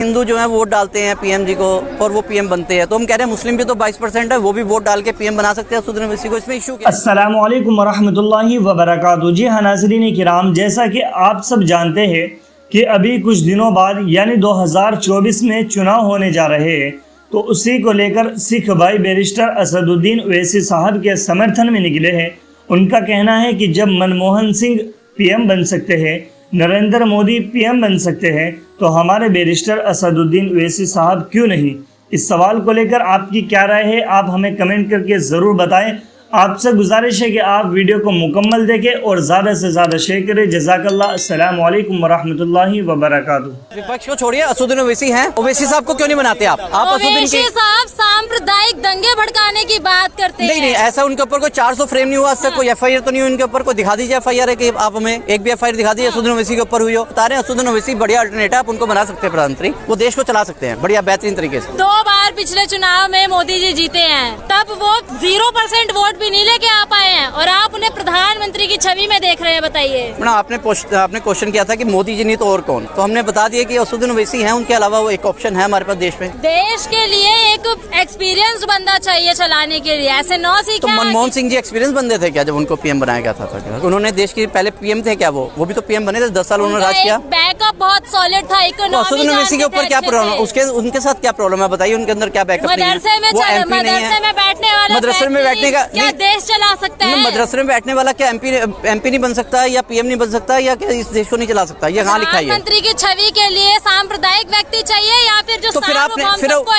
हिंदू जो है वोट डालते हैं पीएम जी को और वो पीएम बनते हैं, तो हम कह रहे हैं मुस्लिम भी तो 22% है, वो भी वोट डाल के पीएम बना सकते हैं असदुद्दीन ओवैसी को। इसमें इशू क्या है? अस्सलामु अलैकुम वरहमतुल्लाहि वबरकातुहू। जी हाँ नाज़रीन किराम, जैसा कि आप सब जानते हैं कि अभी कुछ दिनों बाद यानी 2024 में चुनाव होने जा रहे हैं, तो उसी को लेकर सिख भाई बैरिस्टर असदुद्दीन ओवैसी साहब के समर्थन में निकले हैं। उनका कहना है कि जब मनमोहन सिंह पीएम बन सकते हैं, नरेंद्र मोदी पीएम बन सकते हैं, तो हमारे बैरिस्टर असदुद्दीन ओवैसी साहब क्यों नहीं। इस सवाल को लेकर आपकी क्या राय है, आप हमें कमेंट करके ज़रूर बताएं। आपसे गुजारिश है कि आप वीडियो को मुकम्मल देखें और ज़्यादा से ज़्यादा शेयर करें। जज़ाकल्लाह। अस्सलामु अलैकुम वरहमतुल्लाहि वबरकातुहू। विपक्ष को छोड़िए, असदुद्दीन ओवैसी हैं, ओवैसी साहब को क्यों नहीं बनाते आप ओवैसी साहब सांप्रदायिक दंगे भड़काने की बात करते हैं। नहीं, ऐसा उनके ऊपर कोई 400 फ्रेम नहीं हुआ, आज तक कोई एफआईआर तो नहीं हुई उनके ऊपर। कोई दिखा दीजिए एफआईआर है कि आप हमें एक भी एफआईआर दिखा दीजिए असदुद्दीन ओवैसी के ऊपर हुई हो। बता रहे हैं असदुद्दीन ओवैसी बढ़िया अल्टरनेटिव, आप उनको बना सकते हैं प्रधानमंत्री, वो देश को चला सकते हैं बढ़िया बेहतरीन तरीके से। 2 बार पिछले चुनाव में मोदी जी जीते हैं, तब वो 0% वोट भी नहीं लेके आ पाए हैं और आप उन्हें प्रधानमंत्री की छवि में देख रहे हैं। बताइए मैडम, आपने क्वेश्चन किया था कि मोदी जी नहीं तो और कौन, तो हमने बता दिया कि असदुद्दीन ओवैसी हैं, उनके अलावा वो एक ऑप्शन है हमारे पास देश में। देश के लिए एक एक्सपीरियंस बंदा चाहिए चलाने के लिए, ऐसे तो मनमोहन सिंह जी एक्सपीरियंस बंदे थे क्या जब उनको पीएम बनाया गया था? उन्होंने देश के पहले पीएम थे क्या? वो भी तो पीएम बने थे, 10 साल उन्होंने राज किया। बैकअप बहुत सॉलिड था। तो असदुद्दीन ओवैसी के ऊपर क्या प्रॉब्लम, उनके साथ क्या प्रॉब्लम है बताइए? उनके अंदर क्या बैकअप नहीं है? मदरसे में बैठने वाला, मदरसे में बैठने का क्या देश चला सकता है? मदरसे में बैठने वाला क्या एमपी नहीं बन सकता या पीएम नहीं बन सकता या क्या इस देश को नहीं चला सकता? ये कहाँ लिखा है? प्रधानमंत्री की छवि के लिए सांप्रदायिक व्यक्ति चाहिए या फिर जो तो फिर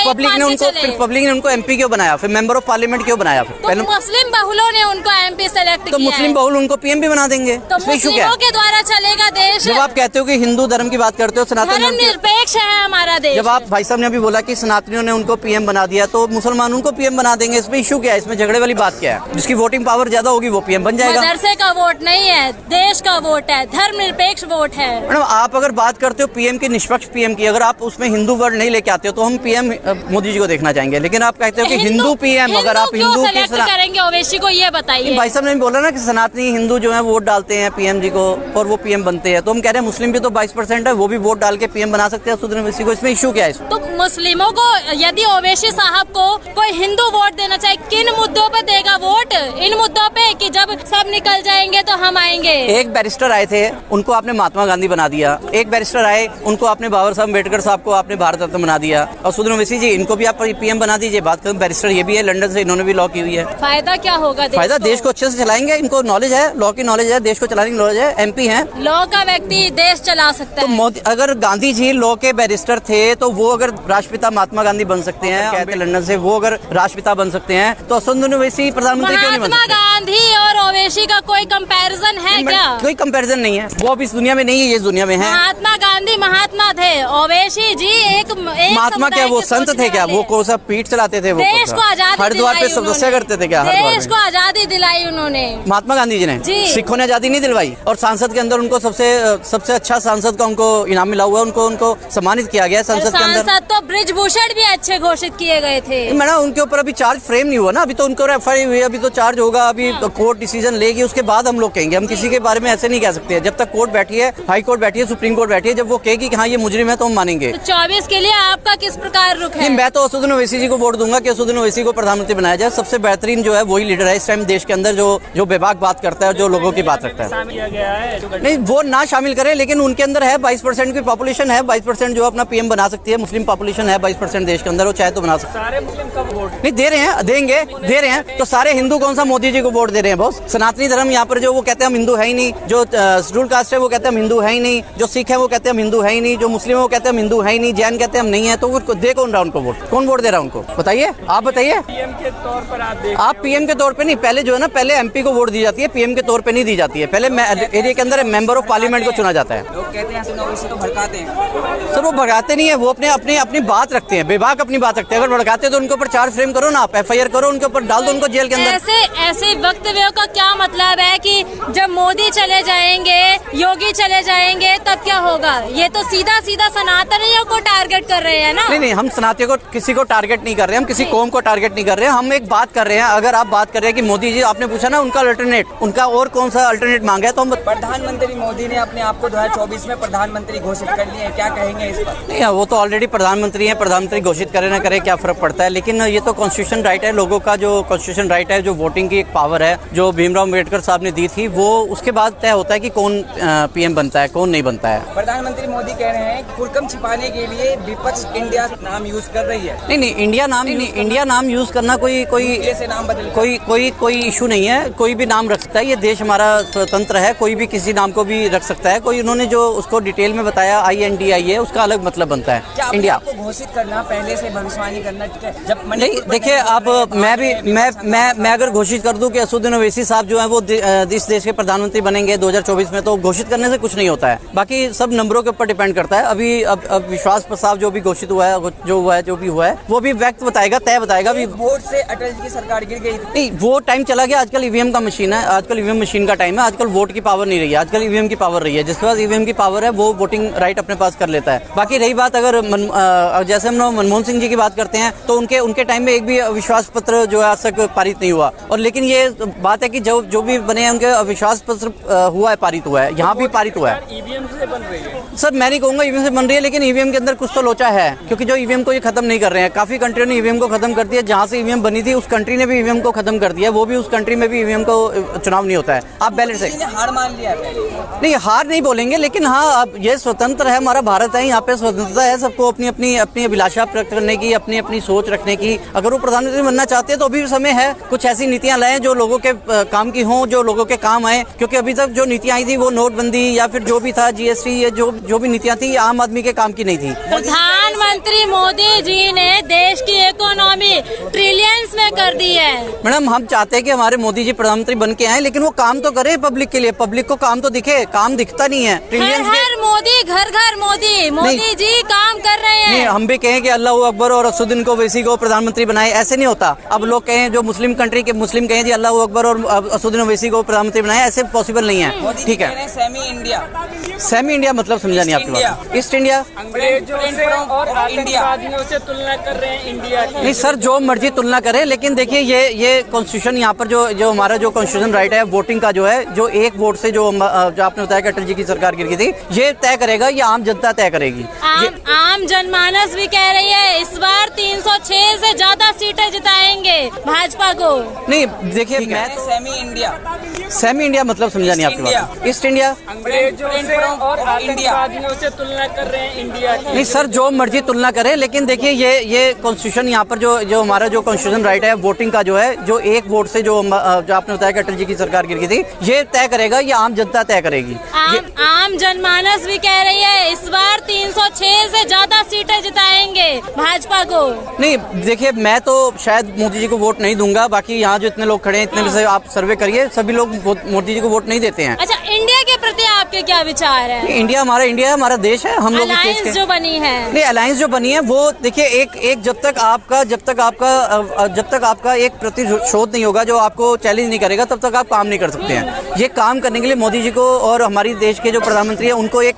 पब्लिक ने उनको एमपी क्यों बनाया, फिर मेंबर ऑफ पार्लियामेंट क्यों बनाया? तो मुस्लिम बहुलों ने उनको एमपी सेलेक्ट किया। तो मुस्लिम बहुल उनको पीएम भी बना देंगे, तो मुस्लिमों के द्वारा चलेगा देश। जब आप कहते हो कि हिंदू धर्म की बात करते हो, सनातन निरपेक्ष है हमारा देश। जब आप भाई साहब ने अभी बोला कि सनातनियों ने उनको पीएम बना दिया, तो मुसलमान उनको पीएम बना देंगे, इसमें इशू क्या है? इसमें झगड़े वाली बात क्या है? जिसकी वोटिंग पावर ज्यादा होगी वो पीएम बन जाएगा। मदरसे का वोट नहीं है, देश का वोट है, धर्मनिरपेक्ष वोट है। मैडम, आप अगर बात करते हो पीएम की, निष्पक्ष पीएम की, अगर आप उसमें हिंदू वर्ड नहीं लेके आते हो तो हम पीएम मोदी जी को देखना चाहेंगे। लेकिन आप कहते हो कि हिंदू पीएम, अगर आप हिंदू सेलेक्ट करेंगे ओवैसी को, ये बताइए। भाई साहब ने बोला ना कि सनातनी हिंदू जो है वोट डालते हैं पीएम जी को और वो पीएम बनते हैं, तो हम कह रहे हैं मुस्लिम भी तो 22% है, वो भी वोट डाल के पीएम बना सकते हैं असदुद्दीन ओवैसी को। इसमें इशू क्या है? तो मुस्लिमों को यदि ओवैसी साहब को कोई हिंदू वोट देना चाहिए, किन मुद्दों पे देगा वोट? इन मुद्दों पे कि जब सब निकल जाएंगे तो हम आएंगे। एक बैरिस्टर आए थे, उनको आपने महात्मा गांधी बना दिया। एक बैरिस्टर आए, उनको आपने बाबा साहब अम्बेडकर साहब को आपने भारत रत्न बना दिया। असदुद्दीन ओवैसी जी, इनको भी आप पीएम बना दीजिए। बात करूं, बैरिस्टर ये भी है, लंदन से इन्होंने भी लॉ की हुई है। फायदा क्या होगा? फायदा देश को अच्छे से चलाएंगे, इनको नॉलेज है, लॉ की नॉलेज है, देश को चलाने की नॉलेज है, एमपी है। लॉ का व्यक्ति देश चला सकता है। तो मोदी, अगर गांधी जी लॉ के बैरिस्टर थे तो वो अगर राष्ट्रपिता महात्मा गांधी बन सकते हैं, कहते लंदन से, वो अगर राष्ट्रपिता बन सकते हैं, तो असदुद्दीन ओवैसी प्रधानमंत्री क्यों नहीं बन सकते? महात्मा गांधी और ओवैसी का कोई कंपैरिजन है क्या? कोई कंपैरिजन नहीं है, वो अब इस दुनिया में नहीं है, ये इस दुनिया में है। महात्मा गांधी महात्मा थे, ओवैसी जी एक महात्मा क्या वो संत थे क्या? वो कौन सा पीठ चलाते थे? वो देश को आजादी हरिद्वार पे तपस्या करते थे क्या? देश को आजादी दिलाई उन्होंने, महात्मा गांधी जी ने। सिखों ने आजादी नहीं दिलवाई। और सांसद के अंदर उनको सबसे अच्छा सांसद का उनको इनाम मिला हुआ है, उनको सम्मानित किया गया संसद के अंदर। सांसद तो बृजभूषण भी अच्छे घोषित किए गए थे। मैडम, उनके ऊपर अभी चार्ज फ्रेम नहीं हुआ ना, अभी तो उनको एफआईआर हुई, अभी तो चार्ज होगा, अभी कोर्ट डिसीजन लेगी, उसके बाद हम लोग कहेंगे। हम किसी के बारे में ऐसे नहीं कह सकते, जब तक कोर्ट बैठी है, हाई कोर्ट बैठी है, सुप्रीम कोर्ट बैठी है, जब वो कहेगी कि हाँ ये मुजरिम है तो हम मानेंगे। तो 24 के लिए आपका किस प्रकार रुख है? मैं तो असदुद्दीन ओवैसी जी को वोट दूंगा कि असदुद्दीन ओवैसी को प्रधानमंत्री बनाया जाए। सबसे बेहतरीन जो है वही लीडर है इस टाइम देश के अंदर, जो बेबाक बात करता है, जो लोगों की बात रखता है। नहीं, वो ना शामिल करे, लेकिन उनके अंदर है 22% की पॉपुलेशन है, 22% जो अपना पीएम बना सकती है। मुस्लिम पॉपुलेशन है 22% देश के अंदर, वो चाहे तो बना सकते। सारे मुस्लिम कब वोट नहीं दे रहे हैं, दे रहे हैं। तो सारे हिंदू कौन सा मोदी जी को वोट दे रहे हैं? बॉस, सनातनी धर्म यहाँ पर जो वो कहते हैं हम हिंदू है ही नहीं, जो शेड्यूल कास्ट है वो कहते हैं हम हिंदू है ही नहीं, जो सिख है वो कहते हैं हम हिंदू है ही नहीं, जो मुस्लिम है वो कहते हैं हम हिंदू है ही नहीं, जैन कहते हैं हम नहीं है, तो वो दे कौन रहा उनको वोट? कौन वोट दे रहा है उनको? बताइए, आप बताइए। पीएम के तौर पर आप पीएम के तौर पे नहीं, पहले जो है ना, पहले एमपी को वोट दी जाती है, पीएम के तौर पे नहीं दी जाती है। पहले एरिया के अंदर मेंबर ऑफ पार्लियामेंट को चुना जाता है। लोग कहते हैं ओवैसी को भड़काते हैं। सर, वो भड़काते नहीं है, वो अपनी बात रखते हैं, बेबाक अपनी बात रखते हैं। अगर भड़काते तो उनके ऊपर चार्ज फ्रेम करो ना, आप एफआईआर करो, उनके ऊपर डाल दो, उनको जेल के अंदर। ऐसे वक्तव्यों का क्या मतलब है कि जब मोदी चले जाएंगे, योगी चले जाएंगे, तब क्या होगा? ये तो सीधा सनातनियों को टारगेट कर रहे हैं ना। नहीं, हम सनातनियों को किसी को को टारगेट नहीं कर रहे हैं, हम किसी कौम को टारगेट नहीं कर रहे हैं। हम एक बात कर रहे हैं, अगर आप बात कर रहे हैं कि मोदी जी, आपने पूछा ना उनका अल्टरनेट, उनका और कौन सा अल्टरनेट मांगा है, तो हम प्रधानमंत्री मोदी ने अपने आप को 2024 में प्रधानमंत्री घोषित कर लिए हैं, क्या कहेंगे इस पर? नहीं, वो तो ऑलरेडी प्रधानमंत्री हैं, प्रधानमंत्री घोषित करे ना करे क्या फर्क पड़ता है। लेकिन ये तो कॉन्स्टिट्यूशन राइट है, लोगों का जो कॉन्स्टिट्यूशन राइट है, जो वोटिंग की एक पावर है जो भीमराव अम्बेडकर साहब ने दी थी, वो उसके बाद तय होता है कि कौन पीएम बनता है, कौन नहीं बनता है। प्रधानमंत्री मोदी कह रहे हैं कुलकम छिपाने के लिए विपक्ष इंडिया नाम यूज कर रही है। नहीं, इंडिया नाम यूज करना कोई से नाम बदल कोई इशू नहीं है, कोई भी नाम रख सकता है। ये देश हमारा स्वतंत्र है, कोई भी किसी नाम को भी रख सकता है। कोई उन्होंने जो उसको डिटेल में बताया INDI है, उसका अलग मतलब बनता है। क्या इंडिया आपको घोषित करना, पहले से भविष्यवाणी करना ठीक है? जब नहीं, देखिए आप, मैं अगर घोषित कर दूं कि असदुद्दीन ओवैसी साहब जो है वो इस देश के प्रधानमंत्री बनेंगे 2024 में, तो घोषित करने से कुछ नहीं होता है। बाकी सब नंबरों के ऊपर डिपेंड करता है। अभी अब विश्वास प्रस्ताव जो भी घोषित हुआ है, जो भी हुआ है, वो भी वक्त बताएगा, तय बताएगा। वोट से अटल जी की सरकार गिर गई थी। नहीं, वो टाइम चला गया। आजकल ईवीएम का मशीन है, आजकल ईवीएम मशीन का टाइम है। आजकल वोट की पावर नहीं रही है, आजकल ईवीएम की पावर रही है। जिसके पास ईवीएम की पावर है वो वोटिंग राइट अपने पास कर लेता है। बाकी रही बात, अगर जैसे हम लोग मनमोहन सिंह जी की बात करते हैं, तो उनके टाइम में एक भी अविश्वास पत्र जो है आज तक पारित नहीं हुआ। और लेकिन ये बात है कि जो भी बने हैं उनके अविश्वास पत्र हुआ है, पारित हुआ है, यहाँ भी पारित हुआ है। ईवीएम से बन रही है सर, मैं नहीं कहूंगा ईवीएम से बन रही है, लेकिन ईवीएम के अंदर कुछ तो लोचा है, क्योंकि जो ईवीएम को ये खत्म नहीं कर रहे हैं। काफी कंट्रियों ने ईवीएम को खत्म कर दिया। जहां से ईवीएम बनी थी उस कंट्री ने भी ईवीएम को खत्म कर दिया। वो भी उस कंट्री में भी ईवीएम को चुनाव नहीं होता है। आप बैलेट से हार मान लिया? नहीं, हार नहीं बोलेंगे, लेकिन हाँ, अब ये स्वतंत्र है, हमारा भारत है, यहाँ पे स्वतंत्रता है सबको अपनी अभिलाषा प्रकट करने की, अपनी सोच रखने की। अगर वो प्रधानमंत्री बनना चाहते हैं तो अभी भी समय है। कुछ ऐसी नीतियां लाएं जो लोगों के काम की हों, जो लोगों के काम आए। क्योंकि अभी तक जो नीतियां आई थी वो नोटबंदी या फिर जो भी था GST, ये जो भी नीतियां थी, आम आदमी के काम की नहीं थी। प्रधानमंत्री मोदी जी ने देश की इकोनॉमी ट्रिलियंस में कर दी है। मैडम, हम चाहते हैं कि हमारे मोदी जी प्रधानमंत्री बन के आए, लेकिन वो काम तो करे पब्लिक के लिए, पब्लिक को काम तो दिखे। काम दिखता नहीं है। हर मोदी, घर घर मोदी जी काम कर रहे हैं। नहीं, हम भी कहें कि अल्लाह अकबर और असदुद्दीन को ओवैसी को प्रधानमंत्री बनाए, ऐसे नहीं होता। अब लोग कहें, जो मुस्लिम कंट्री के मुस्लिम कहें जी अल्लाह अकबर और असदुद्दीन ओवैसी को प्रधानमंत्री बनाए, ऐसे पॉसिबल नहीं है। ठीक है, सेमी इंडिया मतलब समझा नहीं आपकी बात। ईस्ट इंडिया, अंग्रेजों से और आतंकवादियों से तुलना कर रहे हैं इंडिया की। नहीं सर, जो मर्जी तुलना करें, लेकिन देखिए ये कॉन्स्टिट्यूशन यहाँ पर जो हमारा जो कॉन्स्टिट्यूशन राइट है, वोटिंग का जो है, जो एक वोट से जो आपने बताया कि अटल जी की सरकार गिर गई थी, ये तय करेगा, ये आम जनता तय करेगी। आम जनमानस भी कह रही है इस बार 306 से ज्यादा सीटें जिताएंगे भाजपा को। नहीं, देखिए मैं तो सेमी इंडिया मतलब समझा नहीं आपकी बात। ईस्ट इंडिया, अंग्रेजों से और आतंकवादियों से तुलना कर रहे हैं इंडिया की। नहीं सर, जो मर्जी तुलना करें, लेकिन देखिए ये कॉन्स्टिट्यूशन यहाँ पर जो हमारा जो कॉन्स्टिट्यूशन राइट है, वोटिंग का जो है, जो एक वोट से जो आपने बताया कि अटल जी की सरकार गिर गई थी, ये तय करेगा, ये आम जनता तय करेगी। आम जनमानस भी कह रही है इस बार 306 से ज्यादा सीटें जिताएंगे भाजपा को। नहीं, देखिए मैं तो शायद मोदी जी को वोट नहीं दूंगा। बाकी यहाँ जो इतने लोग खड़े हैं, इतने में से आप सर्वे करिए, सभी लोग मोदी जी को वोट नहीं देते हैं। अच्छा, इंडिया के प्रति आपके क्या विचार है? इंडिया हमारा देश है, हम लोग अलायंस जो बनी है। नहीं, अलायंस जो बनी है वो देखिए एक जब तक आपका एक प्रतिशोध नहीं होगा, जो आपको चैलेंज नहीं करेगा, तब तक आप काम नहीं कर सकते हैं। ये काम करने के लिए मोदी जी को और हमारी देश के जो प्रधानमंत्री है उनको एक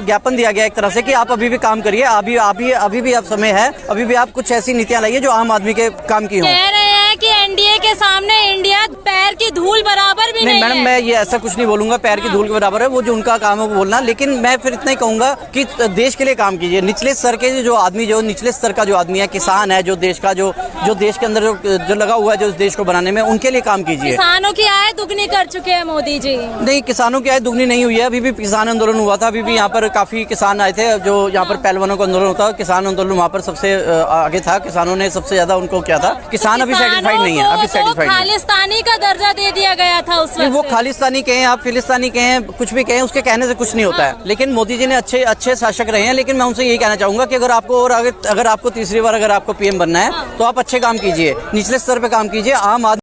ज्ञापन दिया गया एक तरह से कि आप अभी भी काम करिए, अभी भी आप समय है, अभी भी आप कुछ ऐसी नीतियां लाइए जो आम आदमी के काम की हों। कह रहे हैं कि एनडीए के सामने इंडिया पैर की धूल बराबर भी नहीं है। मैडम, मैं ये ऐसा कुछ नहीं बोलूंगा, पैर की धूल के बराबर है, वो जो उनका काम है वो बोलना। लेकिन मैं फिर इतना ही कहूंगा कि देश के लिए काम कीजिए। निचले स्तर के जो आदमी, जो निचले स्तर का जो आदमी है, किसान है, जो देश का जो देश के अंदर जो लगा हुआ है, जो इस देश को बनाने में, उनके लिए काम कीजिए। किसानों की आय दुगनी कर चुके हैं मोदी जी। नहीं, किसानों की आय दुगनी नहीं हुई है। अभी भी किसान आंदोलन हुआ था, अभी भी यहाँ पर काफी किसान आए थे। जो यहाँ पर पहलवानों का आंदोलन होता है, किसान आंदोलन वहाँ पर सबसे आगे था। किसानों ने सबसे ज्यादा उनको किया था। किसान अभी सेटिस्फाइड नहीं है, अभी सेटिस्फाइड खालिस्तानी का दर्जा दे दिया गया था उस वक्त। वो खालिस्तानी कहें, आप फिलिस्तानी कहें, कुछ भी कहें, उसके कहने से कुछ नहीं होता है। लेकिन मोदी जी ने अच्छे शासक रहे हैं। लेकिन मैं उनसे यही कहना चाहूंगा कि अगर आपको तीसरी बार अगर आपको पीएम बनना है तो आप अच्छे काम कीजिए, निचले स्तर पे काम कीजिए। आम आदमी